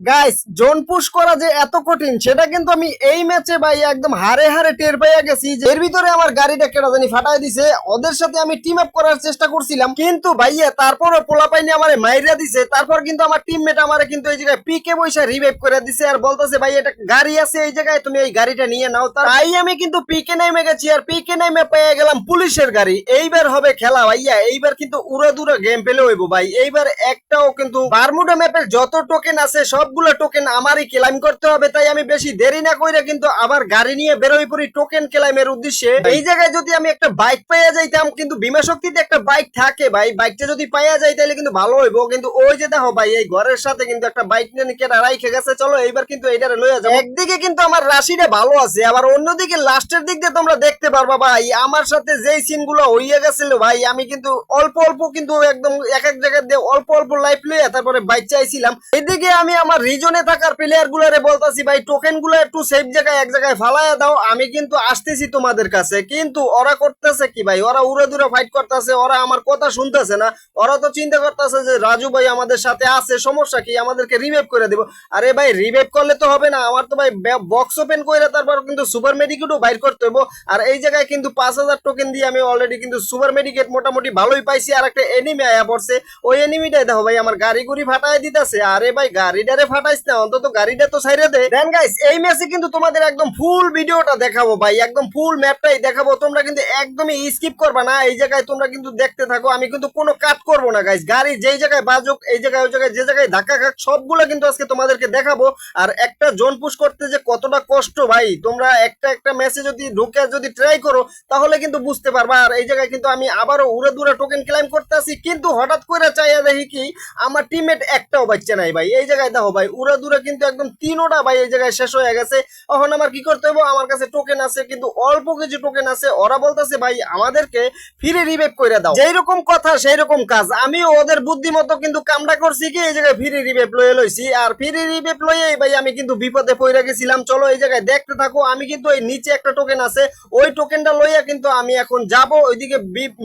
Guys, zone push করা যে এত কঠিন সেটা কিন্তু আমি এই ম্যাচে ভাই একদম হারে হারে টের পাইয়া গেছি যে এর ভিতরে আমার গাড়িটা কেটা জানি ফাটাই দিছে। ওদের সাথে আমি টিম আপ করার চেষ্টা করছিলাম, কিন্তু ভাইয়া তারপরও পোলা পাইনি আমারে মাইরা দিছে। তারপর কিন্তু আমার টিমমেট আমারে কিন্তু এই জায়গায় পিকে বৈশা রিভাইভ করে দিছে আর বলতেছে ভাই এটা গাড়ি আছে এই জায়গায়, তুমি এই গাড়িটা নিয়ে নাও। তাই আমি কিন্তু পিকে নেমে গেছি আর পিকে নেমে পেয়ে গেলাম পুলিশের গাড়ি। এইবার হবে খেলা ভাইয়া, এইবার কিন্তু উড়াদুরা গেম পেলে হইব ভাই। এইবার একটাও কিন্তু বারমুডা ম্যাপের যত টোকেন আছে সবগুলো টোকেন আমারই ক্লেম করতে হবে। তাই আমি বেশি দেরি না কইরা কিন্তু আবার গাড়ি নিয়ে বেরোই পড়ি টোকেন ক্লেমের উদ্দেশ্যে। এই জায়গায় যদি আমি একটা বাইক পাইয়া যাইতাম, কিন্তু বিমা শক্তিতে একটা বাইক থাকে ভাই, বাইকটা যদি পাইয়া যাই তাহলে কিন্তু ভালো হইব। কিন্তু ওই যে দেখো ভাই এই ঘরের সাথে কিন্তু একটা বাইক নিয়ে কেটে রাইখে গেছে। চলো এইবার কিন্তু এইটারে লইয়া যাবো। একদিকে কিন্তু আমার রাশিটা ভালো আছে, আবার অন্যদিকে লাস্টের দিক দিয়ে তোমরা দেখতে পারবা ভাই আমার সাথে যেই সিন গুলো হইয়া গেছিল ভাই, আমি কিন্তু অল্প অল্প কিন্তু একদম এক এক জায়গায় দিয়ে অল্প অল্প লাইফ লইয়া তারপরে বাইক চাইছিলাম। এদিকে আমি আমার রিজনে থাকার প্লেয়ার গুলারে বলতাছি ভাই টোকেন গুলো একটু সেফ জায়গায় এক জায়গায় ফালাইয়া দাও, আমি কিন্তু আসতেছি তোমাদের কাছে। কিন্তু ওরা করতেছে কি ভাই, ওরা উড়ে দূরে ফাইট করতেছে, ওরা আমার কথা শুনতেছে না। ওরা তো চিন্তা করতেছে যে রাজু ভাই আমাদের সাথে আছে, সমস্যা কি, আমাদেরকে রিভাইভ করে দিব। আরে ভাই রিভাইভ করলে তো হবে না, আমার তো ভাই বক্স ওপেন করে তারপর কিন্তু সুপার মেডিকেটও বাইর করতে হইব। আর এই জায়গায় কিন্তু 5,000 টোকেন দিয়ে আমি অলরেডি কিন্তু সুপার মেডিকেট মোটামুটি ভালোই পাইছি। আর একটা এনিমি আয়া পড়ছে, ওই এনিমিটাই দেখো ভাই আমার গাড়ি গুড়ি ফাটাই দিতেছে। আরে ভাই গাড়িটারে ফাটাইছ না, অন্তত গাড়িটা তো ছাইরে দে। দেন গাইস এই ম্যাচে কিন্তু তোমাদের একদম ফুল ভিডিওটা দেখাবো ভাই, একদম ফুল ম্যাপটাই দেখাবো। তোমরা কিন্তু একদমই স্কিপ করবা না, এই জায়গায় তোমরা কিন্তু দেখতে থাকো। আমি কিন্তু কোনো কাট করবো না গাইস, গাড়ি যেই জায়গায় বাজুক এই জায়গায় ওই জায়গায় যে জায়গায় ধাক্কা খাক সবগুলো কিন্তু আজকে তোমাদেরকে দেখাবো। আর একটা জোন পুশ করতে যে কতটা কষ্ট ভাই, তোমরা একটা একটা ম্যাচে যদি ঢুকে যদি ট্রাই করো তাহলে কিন্তু বুঝতে পারবা। আর এই জায়গায় কিন্তু আমি আবারও উড়ে দূরে টোকেন ক্লাইম করতে আসি, কিন্তু হঠাৎ করে চাইয়া দেখি কি আমার টিমমেট একটাও বাচ্চা নাই ভাই। এই জায়গায় দেখো ভাই উড়ে দূরে কিন্তু একদম তিনোটা ভাই এই জায়গায় শেষ হয়ে গেছে। এখন আমার কি করতে হবে, আমার কাছে টোকেন আছে কিন্তু অল্প কিছু টোকেন আছে। ওরা বলতেছে ভাই আমাদেরকে ফ্রি রিভাইভ করে দাও, যেই রকম কথা সেই রকম কাজ। আমিও ওদের বুদ্ধি মতো কিন্তু কামটা করছি কি এই জায়গায় ফ্রি রিভাইভ লয়ে লইছি। আর ফ্রি রিভাইভ লয়ে ভাই আমি কিন্তু বিপদে পড়ে গেছিলাম। চলো এই জায়গায় দেখতে থাকো। আমি কিন্তু এই নিচে একটা টোকেন আছে, ওই টোকেনটা লইয়া কিন্তু আমি এখন যাব ওইদিকে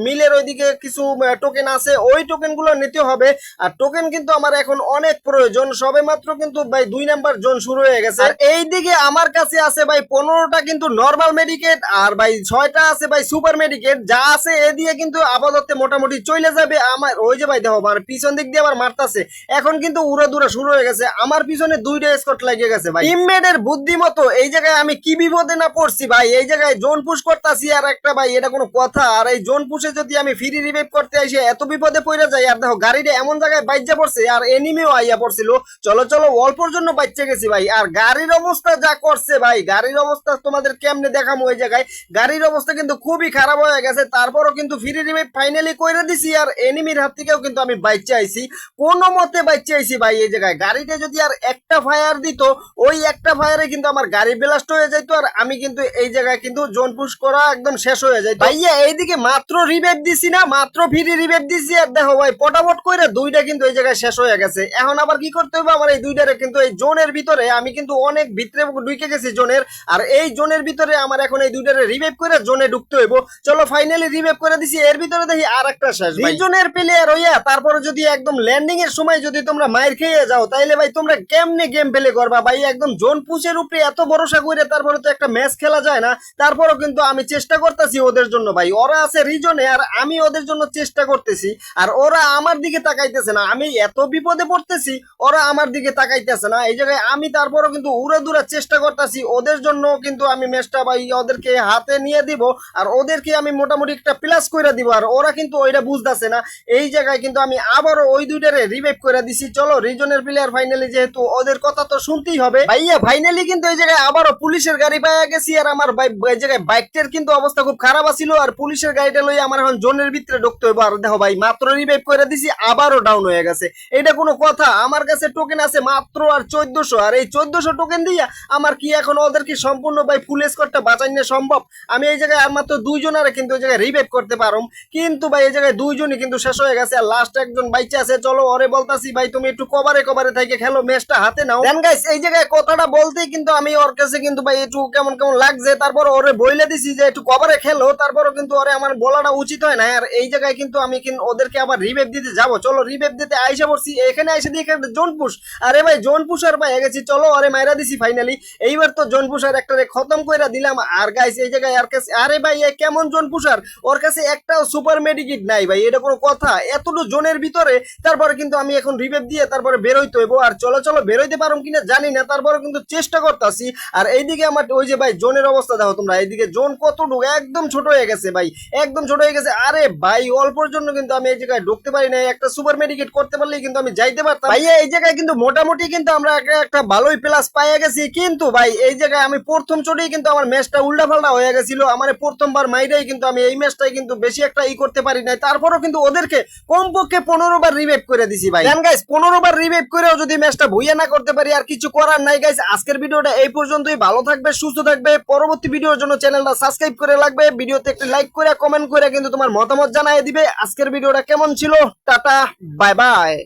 মিলের ওইদিকে কিছু টোকেন আছে, ওই টোকেন গুলো নিতে হবে। আর টোকেন কিন্তু আমার এখন অনেক প্রয়োজন, সবে মাত্র কিন্তু ভাই 2 নাম্বার জোন শুরু হয়ে গেছে। আর এইদিকে আমার কাছে আছে ভাই 15টা কিন্তু নরমাল মেডিকেট, আর ভাই 6টা আছে ভাই সুপার মেডিকেট। যা আছে এ দিয়ে কিন্তু আপাতত মোটামুটি চলে যাবে আমার। ওই যে ভাই দেখো আমার পিছন দিক দিয়ে আবার মারতাছে, এখন কিন্তু উড়া দুরা শুরু হয়ে গেছে। আমার পিছনে 2টা স্কট লাগিয়ে গেছে ভাই। টিমমেটের বুদ্ধি মতো এই জায়গায় আমি কি বিপদে না পড়ছি ভাই। এই জায়গায় জোন পুশ করতেছি আর একটা ভাই এটা কোনো কথা। আর এই জোন পুশে যদি আমি ফ্রি রিভাইভ করতে আসি এত বিপদে পড়ে যাই। আর দেখো গাড়িটা এমন জায়গায় বাইজা পড়ছে আর এনিমিও আইয়া পড়ছিল। চলো চলো অল্পর জন্য বাইচে গেছি ভাই। আর গাড়ির অবস্থা যা করছে ভাই, গাড়ির অবস্থা তোমাদের কেমনে দেখামো। ওই জায়গায় গাড়ির অবস্থা কিন্তু খুবই খারাপ হয়ে গেছে, তারপরও কিন্তু ফ্রি রিভাইভ ফাইনালি কইরা দিছি। আর এনিমির হাত থেকেও কিন্তু আমি বাইচে আইছি, কোনো মতে বাইচে আইছি ভাই। এই জায়গায় গাড়িটা যদি আর একটা ফায়ার দিত, ওই একটা ফায়ারে কিন্তু আমার গাড়ি ব্লাস্ট হয়ে যাইতো। আর আমি কিন্তু এই জায়গায় কিন্তু জোন পুশ করা একদম শেষ হয়ে যায় ভাইয়া। এইদিকে মাত্র রিভাইভ দিছি না, মাত্র ফ্রি রিভাইভ দিছি আর দেখো ভাই পটাপট করে 2টা কিন্তু এই জায়গায় শেষ হয়ে গেছে। এখন আবার কি করতে হবে আমার এই 2টারে কিন্তু এই জোনের ভিতরে আমি কিন্তু অনেক ভিতরে ঢুকে গেছি জোনের। আর এই জোনের ভিতরে আমার এখন এই 2টারে রিভাইভ করে জোনে ঢুকতে হইব। চলো ফাইনালি রিভাইভ করে দিছি। এর ভিতরে দেখি আর একটা শেষ ভাই। জোনের প্লেয়ার হইয়া তারপরে যদি একদম ল্যান্ডিং এর সময় যদি তোমরা মাইর খেয়ে যাও তাইলে ভাই তোমরা কেমনে গেম প্লে করবা ভাই। একদম জোন পুশের উপরে এত ভরসা করে তারপরে তো একটা ম্যাচ খেলা যায় না। তারপরও কিন্তু আমি চেষ্টা করতেছি ওদের জন্য ভাই। ওরা আছে রিজনে আর আমি ওদের জন্য চেষ্টা করতেছি, আর ওরা আমার দিকে তাকাইতেছে না। আমি এত বিপদে পড়তেছি, ওরা আমার দিকে তাকাইতেছে না। এই জায়গায় আমি তারপরও কিন্তু উড়ে দূরে চেষ্টা করতেছি ওদের জন্য, কিন্তু আমি ম্যাচটা ভাই ওদেরকে হাতে নিয়ে দিব আর ওদেরকে আমি মোটামুটি একটা প্লাস করে দিব। আর ওরা কিন্তু ওইটা বুঝতেছে না। এই জায়গায় কিন্তু আমি আবারও ওই 2টারে রিভাইভ করে দিছি। চলো রিজনের প্লেয়ার ফাইনালি যেহেতু ওদের কথা তো শুনতেই হবে ভাইয়া। ফাইনালি কিন্তু এই জায়গায় আবারও পুলিশের গাড়ি পাইয়া গেছি। আর আমার এই জায়গায় বাইকটার কিন্তু অবস্থা খুব খারাপ আছিল, আর পুলিশের গাড়িটা লই আমার এখন জোনের ভিতরে ঢুকতে হবে। আর দেখো ভাই মাত্র রিভাইভ করে দিছি আবারও ডাউন হয়ে গেছে। এটা কোনো কথা? আমার কাছে টোকেন আছে মাত্র আর 1400, আর এই 1400 টোকেন দিয়া আমার কি এখন ওদের কি সম্পূর্ণ ভাই ফুল স্কোরটা বাঁচাই না সম্ভব? আমি এই জায়গায় আর মাত্র 2জনের কিন্তু এই জায়গায় রিভাইভ করতে পারম, কিন্তু ভাই এই জায়গায় 2জনই কিন্তু শেষ হয়ে গেছে আর লাস্ট একজন বাইচে আছে। চলো ওরে বলতাছি ভাই তুমি একটু কভারে কভারে থেকে খেলো, ম্যাচটা হাতে নাও। দেন গাইস এই জায়গায় কথাটা বলতেই কিন্তু আমি ওর কাছে কিন্তু ভাই একটু কেমন কেমন লাগছে। তারপর ওরে বইলে দিছি যে একটু কভারে খেলো, তারপরও কিন্তু ওরে আমার বলাটা উচিত হয় না। আর এই জায়গায় কিন্তু আমি কিন্তু ওদেরকে আবার রিভাইভ দিতে যাবো। চলো রিভাইভ দিতে আইসা পড়ছি, এখানে আইসা দিয়ে জোন পুশ। আরে ভাই জোন পুষার পাই গেছি, চলো আরে মাইরা দিছি ফাইনালি। এইবার তো জোন পুষার একটা খতম কইরা দিলাম। আর গাইস এই জায়গায় আর কাছে, আরে ভাই এ কেমন জোন পুষার, ওর কাছে একটাও সুপার মেডিকিট নাই ভাই, এটা কোনো কথা? এতটুকু জোনের ভিতরে তারপরে কিন্তু আমি এখন রিভাইভ দিয়ে তারপরে বেরোইতে হইব। আর চলো চলো বেরোইতে পারো কিনা জানি না, তারপরে কিন্তু চেষ্টা করতেছি। আর এইদিকে আমার ওই যে ভাই জোনের অবস্থা দেখো তোমরা, এইদিকে জোন কতটুকু একদম ছোট হয়ে গেছে ভাই, একদম ছোট হয়ে গেছে। আরে ভাই অল্পর জন্য কিন্তু আমি এই জায়গায় ঢুকতে পারি না, একটা সুপার মেডিকেট করতে পারলেই কিন্তু আমি যাইতে পারতাম। ভাইয়া এই জায়গায় কিন্তু মোটামুটি কিন্তু আমরা একটা ভালোই প্লাস পাইয়া গেছি, কিন্তু ভাই এই জায়গায় আমি প্রথম চোটেই কিন্তু আমার ম্যাচটা উল্টা পাল্টা হয়ে গেছিল। আমার প্রথমবার মাইরাই কিন্তু আমি এই ম্যাচটাই কিন্তু বেশি একটা করতে পারি নাই, তারপরও কিন্তু ওদেরকে কমপক্ষে 15 বার রিভাইভ করে দিছি ভাই। দেন গাইস 15 বার রিভাইভ করেও যদি ম্যাচটা ভুইয়া না করতে পারি, আর কিছু করার নাই গাইস। আজকের ভিডিওটা এই পর্যন্তই, ভালো থাকবে সুস্থ থাকবে, পরবর্তী ভিডিওর জন্য চ্যানেলটা সাবস্ক্রাইব করে লাগবে, ভিডিওতে একটা লাইক করে কমেন্ট করে কিন্তু তোমার মতামত জানাই দিবে। আজকের ভিডিওটা কেমন ছিল, টাটা বাই বাই।